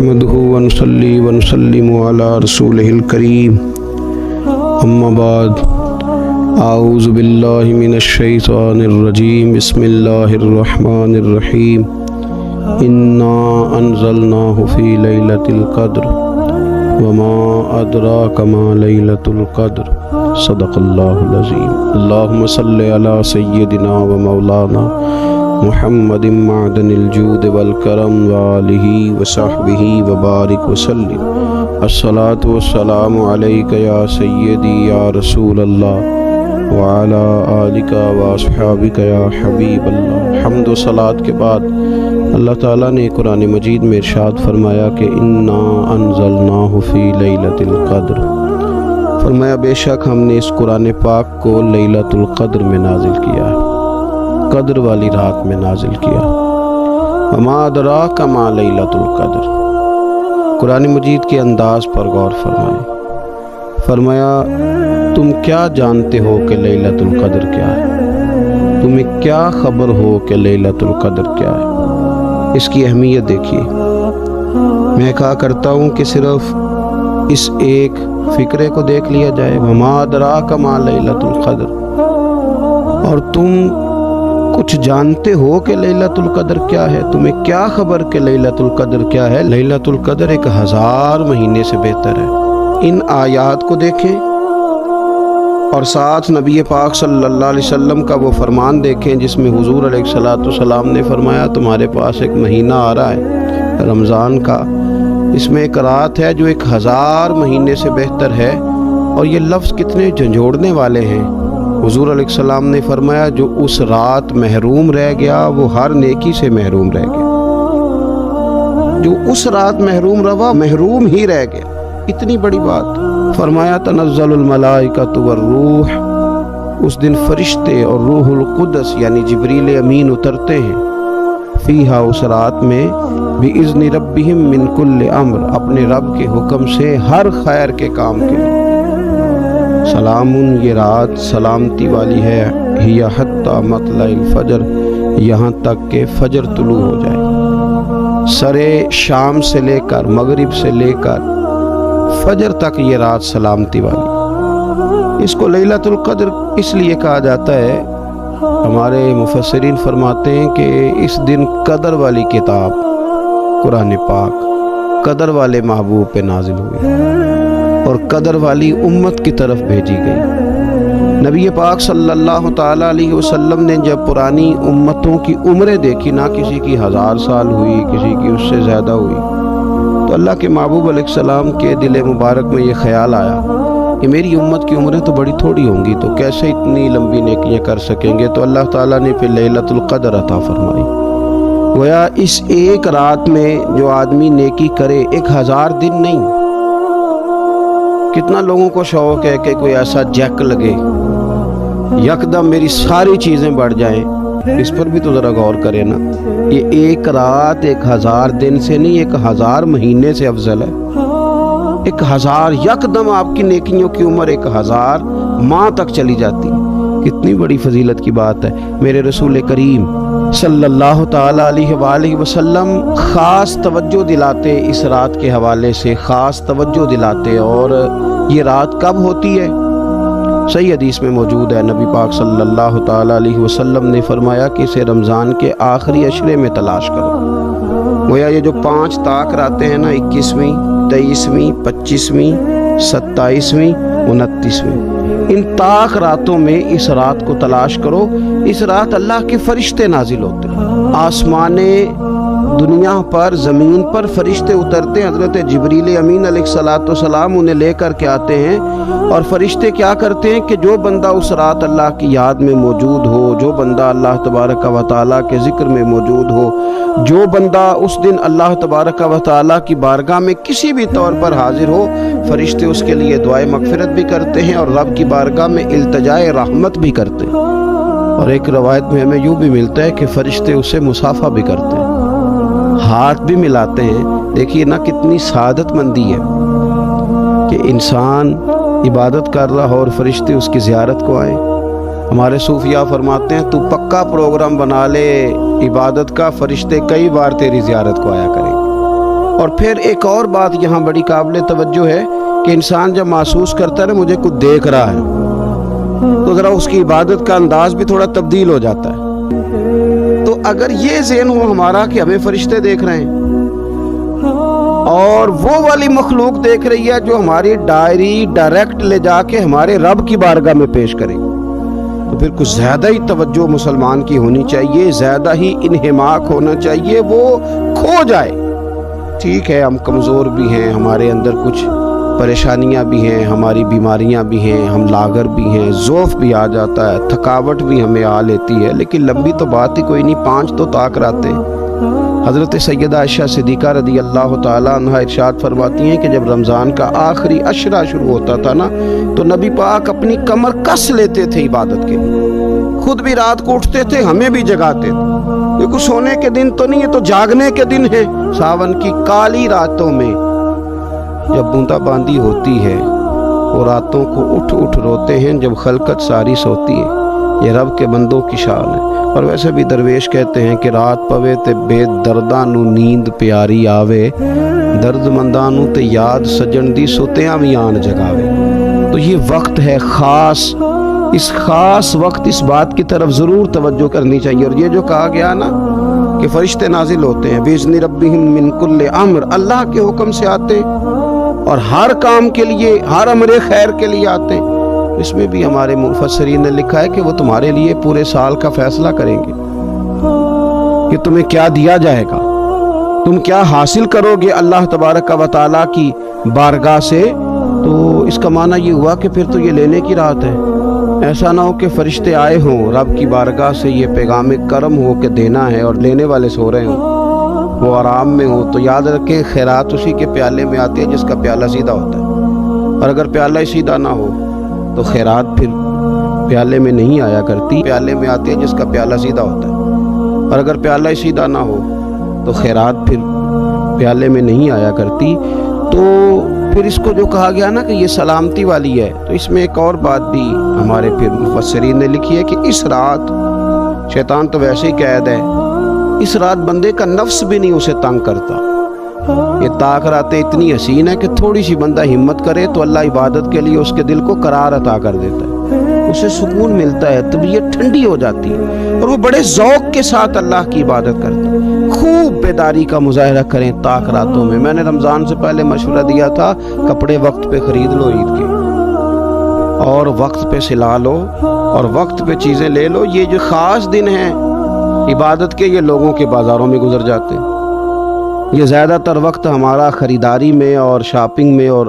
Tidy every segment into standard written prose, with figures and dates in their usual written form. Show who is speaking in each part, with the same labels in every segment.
Speaker 1: نحمده ونصلي ونسلم على رسوله الكريم اما بعد اعوذ باللہ من الشیطان الرجیم بسم اللہ الرحمن الرحیم انا انزلناه فی لیلۃ القدر وما ادراک ما لیلۃ القدر صدق اللہ العظیم اللہم صلی علی سیدنا و مولانا محمد معدن الجود والکرم وآلہ وصحبہ وبارک وسلم الصلاۃ والسلام علیک یا سیدی یا رسول اللہ وعلی آلک واصحابک یا حبیب اللہ۔ حمد و صلاۃ کے بعد اللہ تعالیٰ نے قرآن مجید میں ارشاد فرمایا کہ انا انزلناہ فی لیلۃ القدر، فرمایا بے شک ہم نے اس قرآن پاک کو لیلۃ القدر میں نازل کیا ہے، قدر والی رات میں نازل کیا۔ وما ادراک ما لیلۃ القدر، قرآن مجید کے انداز پر غور فرمائے، فرمایا تم کیا جانتے ہو کہ لیلۃ القدر کیا ہے، تمہیں کیا خبر ہو کہ لیلۃ القدر کیا ہے۔ اس کی اہمیت دیکھیے، میں کہا کرتا ہوں کہ صرف اس ایک فکرے کو دیکھ لیا جائے، وما ادراک ما لیلۃ القدر، اور تم کچھ جانتے ہو کہ لیلۃ القدر کیا ہے، تمہیں کیا خبر کہ لیلۃ القدر کیا ہے۔ لیلۃ القدر 1000 مہینے سے بہتر ہے۔ ان آیات کو دیکھیں اور ساتھ نبی پاک صلی اللہ علیہ وسلم کا وہ فرمان دیکھیں جس میں حضور علیہ الصلوۃ والسلام نے فرمایا تمہارے پاس ایک مہینہ آ رہا ہے رمضان کا، اس میں ایک رات ہے جو 1000 مہینے سے بہتر ہے، اور یہ لفظ کتنے جھنجھوڑنے والے ہیں۔ حضور علیہ السلام نے فرمایا جو اس رات محروم رہ گیا وہ ہر نیکی سے محروم رہ گیا، جو اس رات محروم رہا محروم ہی رہ گیا، اتنی بڑی بات۔ فرمایا تنزل الملائکۃ والروح، اس دن فرشتے اور روح القدس یعنی جبریل امین اترتے ہیں، فیہا اس رات میں بِإِذْنِ رَبِّهِمْ مِنْ كُلِّ امر، اپنے رب کے حکم سے ہر خیر کے کام کے لیے۔ سلامن، یہ رات سلامتی والی ہے، ہی حتی مطلع الفجر، یہاں تک کہ فجر طلوع ہو جائے۔ سرے شام سے لے کر مغرب سے لے کر فجر تک یہ رات سلامتی والی۔ اس کو لیلۃ القدر اس لیے کہا جاتا ہے، ہمارے مفسرین فرماتے ہیں کہ اس دن قدر والی کتاب قرآن پاک قدر والے محبوب پہ نازل ہوئی اور قدر والی امت کی طرف بھیجی گئی۔ نبی پاک صلی اللہ تعالیٰ علیہ وسلم نے جب پرانی امتوں کی عمریں دیکھی، نہ کسی کی 1000 سال ہوئی، کسی کی اس سے زیادہ ہوئی، تو اللہ کے محبوب علیہ السلام کے دل مبارک میں یہ خیال آیا کہ میری امت کی عمریں تو بڑی تھوڑی ہوں گی، تو کیسے اتنی لمبی نیکیاں کر سکیں گے، تو اللہ تعالیٰ نے پھر لیلۃ القدر عطا فرمائی۔ گویا اس ایک رات میں جو آدمی نیکی کرے، 1000 دن نہیں۔ کتنا لوگوں کو شوق ہے کہ کوئی ایسا جیک لگے، یکدم میری ساری چیزیں بڑھ جائیں، اس پر بھی تو ذرا غور کریں نا۔ یہ ایک رات 1000 دن سے نہیں، 1000 مہینے سے افضل ہے۔ 1000 یکدم آپ کی نیکیوں کی عمر 1000 ماہ تک چلی جاتی، کتنی بڑی فضیلت کی بات ہے۔ میرے رسول کریم صلی اللہ تعالیٰ علیہ وآلہ وسلم خاص توجہ دلاتے، اس رات کے حوالے سے خاص توجہ دلاتے، اور یہ رات کب ہوتی ہے؟ صحیح حدیث میں موجود ہے، نبی پاک صلی اللہ تعالیٰ علیہ وسلم نے فرمایا کہ اسے رمضان کے آخری عشرے میں تلاش کرو۔ گویا یہ جو 5 طاق راتیں ہیں نا، 21ویں، 23ویں، 25ویں، 27ویں، 29ویں، ان طاق راتوں میں اس رات کو تلاش کرو۔ اس رات اللہ کے فرشتے نازل ہوتے ہیں، آسمان دنیا پر، زمین پر فرشتے اترتے ہیں، حضرت جبریل امین علیہ الصلوۃ والسلام انہیں لے کر کے آتے ہیں، اور فرشتے کیا کرتے ہیں کہ جو بندہ اس رات اللہ کی یاد میں موجود ہو، جو بندہ اللہ تبارک و تعالیٰ کے ذکر میں موجود ہو، جو بندہ اس دن اللہ تبارک و تعالیٰ کی بارگاہ میں کسی بھی طور پر حاضر ہو، فرشتے اس کے لیے دعائے مغفرت بھی کرتے ہیں اور رب کی بارگاہ میں التجائے رحمت بھی کرتے ہیں۔ اور ایک روایت میں ہمیں یوں بھی ملتا ہے کہ فرشتے اسے مصافحہ بھی کرتے ہیں، ہاتھ بھی ملاتے ہیں۔ دیکھیے نا کتنی سعادت مندی ہے کہ انسان عبادت کر رہا ہو اور فرشتے اس کی زیارت کو آئیں۔ ہمارے صوفیاء فرماتے ہیں تو پکا پروگرام بنا لے عبادت کا، فرشتے کئی بار تیری زیارت کو آیا کریں۔ اور پھر ایک اور بات یہاں بڑی قابل توجہ ہے کہ انسان جب محسوس کرتا ہے نا مجھے کچھ دیکھ رہا ہے تو ذرا اس کی عبادت کا انداز بھی تھوڑا تبدیل ہو جاتا ہے۔ تو اگر یہ ذہن ہو ہمارا کہ ہمیں فرشتے دیکھ رہے ہیں اور وہ والی مخلوق دیکھ رہی ہے جو ہماری ڈائری ڈائریکٹ لے جا کے ہمارے رب کی بارگاہ میں پیش کرے، تو پھر کچھ زیادہ ہی توجہ مسلمان کی ہونی چاہیے، زیادہ ہی انہماک ہونا چاہیے، وہ کھو جائے۔ ٹھیک ہے ہم کمزور بھی ہیں، ہمارے اندر کچھ پریشانیاں بھی ہیں، ہماری بیماریاں بھی ہیں، ہم لاغر بھی ہیں، ضعف بھی آ جاتا ہے، تھکاوٹ بھی ہمیں آ لیتی ہے، لیکن لمبی تو بات ہی کوئی نہیں، 5 تو طاق رہتے ہیں۔ حضرت سیدہ عائشہ صدیقہ رضی اللہ تعالیٰ عنہ ارشاد فرماتی ہیں کہ جب رمضان کا آخری عشرہ شروع ہوتا تھا نا تو نبی پاک اپنی کمر کس لیتے تھے عبادت کے لیے، خود بھی رات کو اٹھتے تھے، ہمیں بھی جگاتے تھے، یہ کچھ سونے کے دن تو نہیں ہے، تو جاگنے کے دن ہے۔ ساون کی کالی راتوں میں جب بوندا باندی ہوتی ہے وہ راتوں کو اٹھ اٹھ روتے ہیں جب خلقت ساری سوتی ہے، یہ رب کے بندوں کی شان ہے۔ اور ویسے بھی درویش کہتے ہیں کہ رات پوے تے بے درداں نو نیند پیاری آوے، درد منداں نو تے یاد سجن دی سوتیاں بھی آن جگاوے۔ تو یہ وقت ہے خاص، اس خاص وقت اس بات کی طرف ضرور توجہ کرنی چاہیے۔ اور یہ جو کہا گیا نا کہ فرشتے نازل ہوتے ہیں بِإِذْنِ رَبِّهِمْ مِنْ كُلِّ أَمْرٍ، اللہ کے حکم سے آتے اور ہر کام کے لیے، ہر امر خیر کے لیے آتے ہیں۔ اس میں بھی ہمارے مفسرین نے لکھا ہے کہ وہ تمہارے لیے پورے سال کا فیصلہ کریں گے کہ تمہیں کیا دیا جائے گا، تم کیا حاصل کرو گے اللہ تبارک و تعالیٰ کی بارگاہ سے۔ تو اس کا معنی یہ ہوا کہ پھر تو یہ لینے کی رات ہے، ایسا نہ ہو کہ فرشتے آئے ہوں رب کی بارگاہ سے یہ پیغام کرم ہو کہ دینا ہے اور لینے والے سو رہے ہوں، وہ آرام میں ہوں۔ تو یاد رکھیں خیرات اسی کے پیالے میں آتی ہے جس کا پیالہ سیدھا ہوتا ہے، اور اگر پیالہ ہی سیدھا نہ ہو تو خیرات پھر پیالے میں نہیں آیا کرتی، پیالے میں آتی ہے جس کا پیالہ سیدھا ہوتا ہے، اور اگر پیالہ ہی سیدھا نہ ہو تو خیرات پھر پیالے میں نہیں آیا کرتی۔ تو پھر اس کو جو کہا گیا نا کہ یہ سلامتی والی ہے، تو اس میں ایک اور بات بھی ہمارے پھر مفسرین نے لکھی ہے کہ اس رات شیطان تو ویسے ہی قید ہے، اس رات بندے کا نفس بھی نہیں اسے تنگ کرتا۔ یہ طاق راتیں اتنی حسین ہے کہ تھوڑی سی بندہ ہمت کرے تو اللہ عبادت کے لیے اس کے دل کو قرار عطا کر دیتا ہے، اسے سکون ملتا ہے، طبیعت ٹھنڈی ہو جاتی ہے اور وہ بڑے ذوق کے ساتھ اللہ کی عبادت کرتا ہے۔ خوب بیداری کا مظاہرہ کریں طاق راتوں میں۔ میں نے رمضان سے پہلے مشورہ دیا تھا کپڑے وقت پہ خرید لو عید کے، اور وقت پہ سلا لو اور وقت پہ چیزیں لے لو۔ یہ جو خاص دن ہیں عبادت کے، یہ لوگوں کے بازاروں میں گزر جاتے ہیں۔ یہ زیادہ تر وقت ہمارا خریداری میں اور شاپنگ میں اور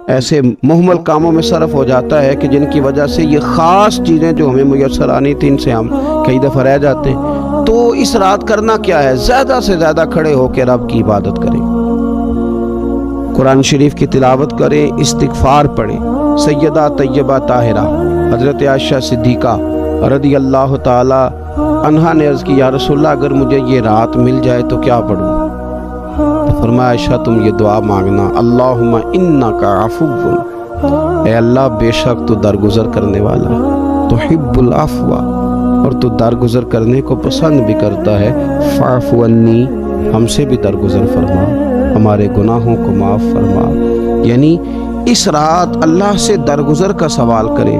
Speaker 1: ایسے مہمل کاموں میں صرف ہو جاتا ہے کہ جن کی وجہ سے یہ خاص چیزیں جو ہمیں میسر آنی تھیں ان سے ہم کئی دفعہ رہ جاتے ہیں۔ تو اس رات کرنا کیا ہے؟ زیادہ سے زیادہ کھڑے ہو کے رب کی عبادت کریں، قرآن شریف کی تلاوت کریں، استغفار پڑھیں۔ سیدہ طیبہ طاہرہ حضرت عائشہ صدیقہ رضی اللہ تعالی عنہا نے عرض کی یا رسول اللہ اگر مجھے یہ رات مل جائے تو کیا پڑھوں؟ تو فرمایا عائشہ تم یہ دعا مانگنا، اللہم انک عفو، اے اللہ بے شک تو درگزر کرنے والا ہے، تحب العفو، اور تو درگزر کرنے کو پسند بھی کرتا ہے، فاعف عنی، ہم سے بھی درگزر فرما، ہمارے گناہوں کو معاف فرما۔ یعنی اس رات اللہ سے درگزر کا سوال کریں۔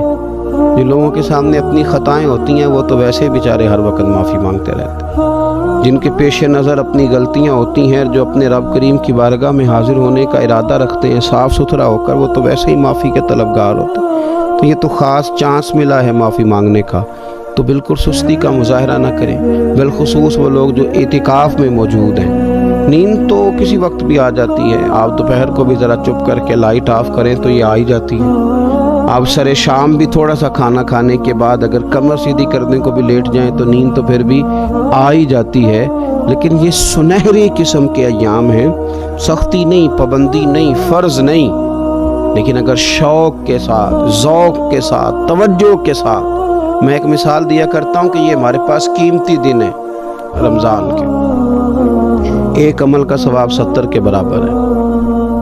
Speaker 1: جو لوگوں کے سامنے اپنی خطائیں ہوتی ہیں وہ تو ویسے بیچارے ہر وقت معافی مانگتے رہتے ہیں، جن کے پیش نظر اپنی غلطیاں ہوتی ہیں، جو اپنے رب کریم کی بارگاہ میں حاضر ہونے کا ارادہ رکھتے ہیں صاف ستھرا ہو کر، وہ تو ویسے ہی معافی کے طلبگار ہوتے ہیں۔ تو یہ تو خاص چانس ملا ہے معافی مانگنے کا، تو بالکل سستی کا مظاہرہ نہ کریں، بالخصوص وہ لوگ جو اعتکاف میں موجود ہیں۔ نیند تو کسی وقت بھی آ جاتی ہے، آپ دوپہر کو بھی ذرا چپ کر کے لائٹ آف کریں تو یہ آ ہی جاتی ہے۔ آپ سر شام بھی تھوڑا سا کھانا کھانے کے بعد اگر کمر سیدھی کرنے کو بھی لیٹ جائیں تو نیند تو پھر بھی آ ہی جاتی ہے۔ لیکن یہ سنہری قسم کے ایام ہیں، سختی نہیں، پابندی نہیں، فرض نہیں، لیکن اگر شوق کے ساتھ، ذوق کے ساتھ، توجہ کے ساتھ، میں ایک مثال دیا کرتا ہوں کہ یہ ہمارے پاس قیمتی دن ہے رمضان کے، ایک عمل کا ثواب 70 کے برابر ہے۔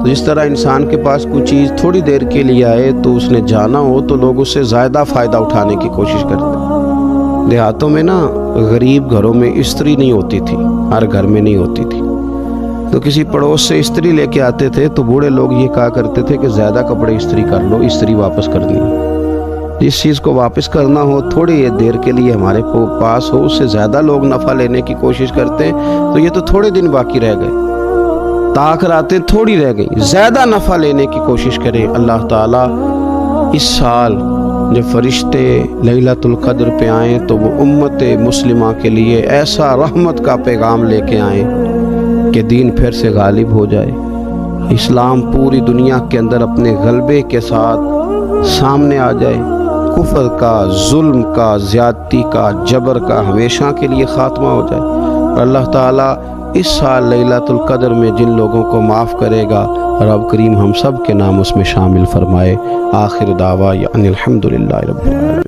Speaker 1: تو جس طرح انسان کے پاس کوئی چیز تھوڑی دیر کے لیے آئے تو اس نے جانا ہو تو لوگ اس سے زیادہ فائدہ اٹھانے کی کوشش کرتے ہیں۔ دیہاتوں میں نا غریب گھروں میں استری نہیں ہوتی تھی، ہر گھر میں نہیں ہوتی تھی، تو کسی پڑوس سے استری لے کے آتے تھے تو بوڑھے لوگ یہ کہا کرتے تھے کہ زیادہ کپڑے استری کر لو، استری واپس کرنی ہے۔ جس چیز کو واپس کرنا ہو تھوڑی دیر کے لیے ہمارے پاس ہو، اس سے زیادہ لوگ نفع لینے کی کوشش کرتے ہیں، تو یہ تو تھوڑے دن باقی رہ گئے، تاخراتیں تھوڑی رہ گئیں، زیادہ نفع لینے کی کوشش کریں۔ اللہ تعالیٰ اس سال جب فرشتے لیلۃ القدر پہ آئیں تو وہ امت مسلمہ کے لیے ایسا رحمت کا پیغام لے کے آئیں کہ دین پھر سے غالب ہو جائے، اسلام پوری دنیا کے اندر اپنے غلبے کے ساتھ سامنے آ جائے، کفر کا، ظلم کا، زیادتی کا، جبر کا ہمیشہ کے لیے خاتمہ ہو جائے۔ اور اللہ تعالیٰ اس سال لیلۃ القدر میں جن لوگوں کو معاف کرے گا، رب کریم ہم سب کے نام اس میں شامل فرمائے۔ آخر دعویٰ ان الحمدللہ رب العالمین۔